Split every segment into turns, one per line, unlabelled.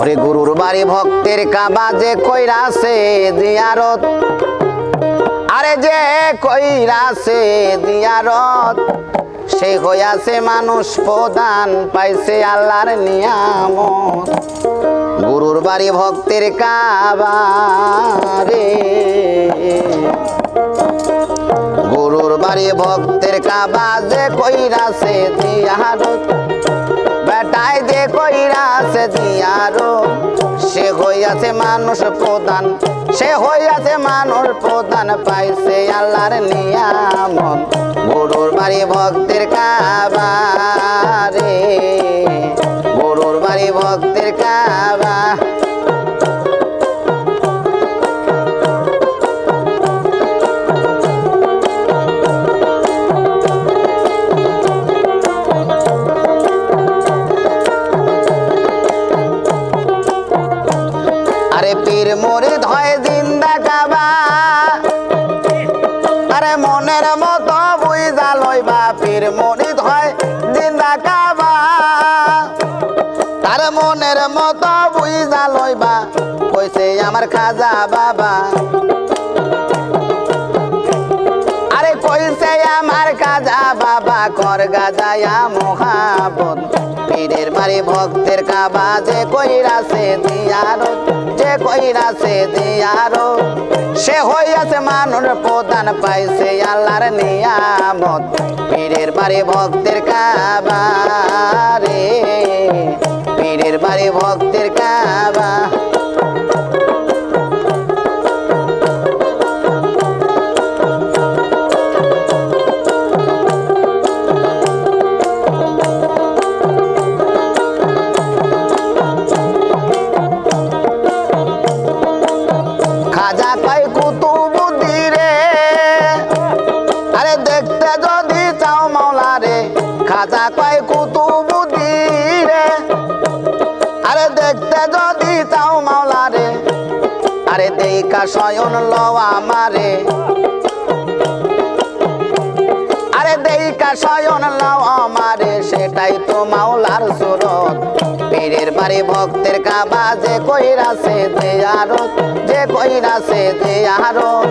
ওরে গুরুর বাড়ি ভক্তের কাবা যে কইরাছে জিয়ারত, আরে যে কইরাছে জিয়ারত, সে হইয়াছে মানুষ প্রধান, পাইছে আল্লাহর নিয়ামত। গুরুর বাড়ি ভক্তের কাবা রে, গুরুর বাড়ি ভক্তের কাবা যে কইরাছে জিয়ারত, বেটায় যে কইরাছে জিয়ারত, সে হইয়াছে মানুষ প্রধান, সে হইয়াছে মানুষ প্রধান, পাইছে আল্লাহর নিয়ামত। গুরুর বাড়ি ভক্তের কাবা রে, গুরুর বাড়ি ভক্তের কাবা। আরে পীর মুরিদ হয় জিন্দা কাবা, আরে মনের মতো বুইজা লইবা, পীর মুরিদ হয় জিন্দা কাবা, আরে মনের মতো বুইজা লইবা, কইছে আমার খাজা বাবা, আরে কইছে আমার খাজা বাবা, কর গাজায়া মোহাবত। পীরের বাড়ি ভক্তের কাবা যে কইরাছে জিয়ারত, যে কইরাছে জিয়ারত, সে হইয়াছে মানুষ প্রধান, পাইছে আল্লাহর নিয়ামত। পীরের বাড়ি ভক্তের কাবা রে, পীরের বাড়ি ভক্তের কাবা। খাজা কয় কুতুবুদ্দি রে, আরে দেখতে যদি চাও মাওলা রে, খাজা কয় কুতুবুদ্দি রে, আরে দেখতে যদি চাও মাওলা রে, আরে দেইকা শয়ন লও আমারে, আরে দেইকা শয়ন লও আমারে, সেটাই তো মাওলার সুরত। পীরের বাড়ি ভক্তের কাবা যে কইরাছে জিয়ারত, যে কইরাছে জিয়ারত,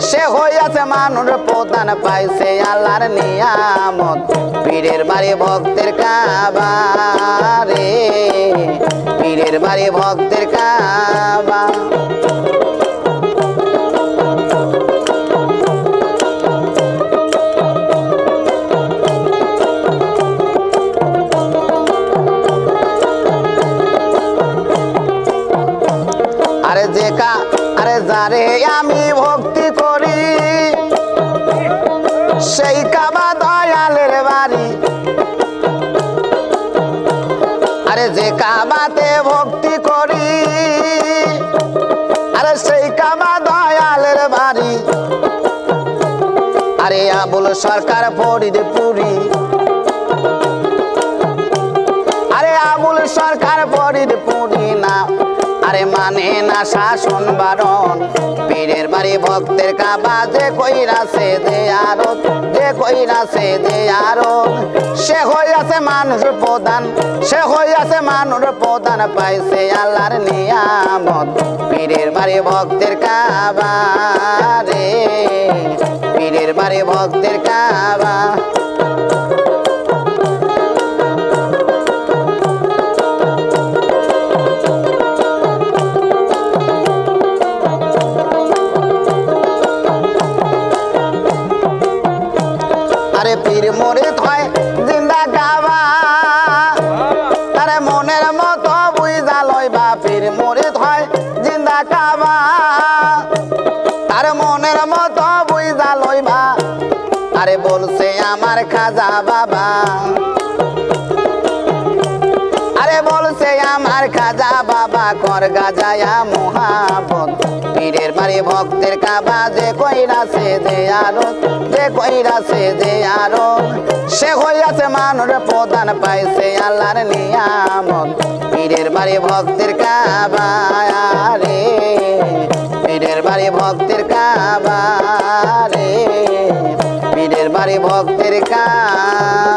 সে হইয়াছে মানুষ প্রধান, পাইছে আল্লাহর নিয়ামত। পীরের বাড়ি ভক্তের কাবা রে, পীরের বাড়ি ভক্তের কাবা। আরে যেকা আরে যারে আমি ভক্তি করি, সেই কাবা দয়ালের বাড়ি, আরে যে কাবাতে ভক্তি করি, আরে সেই কাবা দয়ালের বাড়ি। আরে আবুল সরকার ফরিদপুরি, আরে আবুল সরকার ফরিদপুরি না, আরে মানে না শাসন বারণ। পীরের বাড়ি ভক্তের কাবা যে কইরাছে জিয়ারত, যে কইরাছে জিয়ারত, সে হইয়াছে মানুষ প্রধান, সে হইয়াছে মানুষ প্রধান, পাইছে আল্লাহর নিয়ামত। পীরের বাড়ি ভক্তের কাবা রে, পীরের বাড়ি ভক্তের কাবা। আরে পীর মুরিদ হয় জিন্দা কাবা, আরে মনের মতো বুইজা লইবা, পীর মুরিদ হয় জিন্দা কাবা, আরে মনের মতো বুইজা লইবা, আরে বলছে আমার খাজা বাবা, আরে বলছে আমার খাজা বাবা, কর গাজায়া মোহাবত। পীরের বাড়ি ভক্তের কাবা যে কইরাছে জিয়ারত, যে কইরাছে জিয়ারত, সে হইয়াছে মানুষ প্রধান, পাইছে আল্লাহর নিয়ামত। পীরের বাড়ি ভক্তের কাবা রে, পীরের বাড়ি ভক্তের কাবা রে, পীরের বাড়ি ভক্তের কাবা।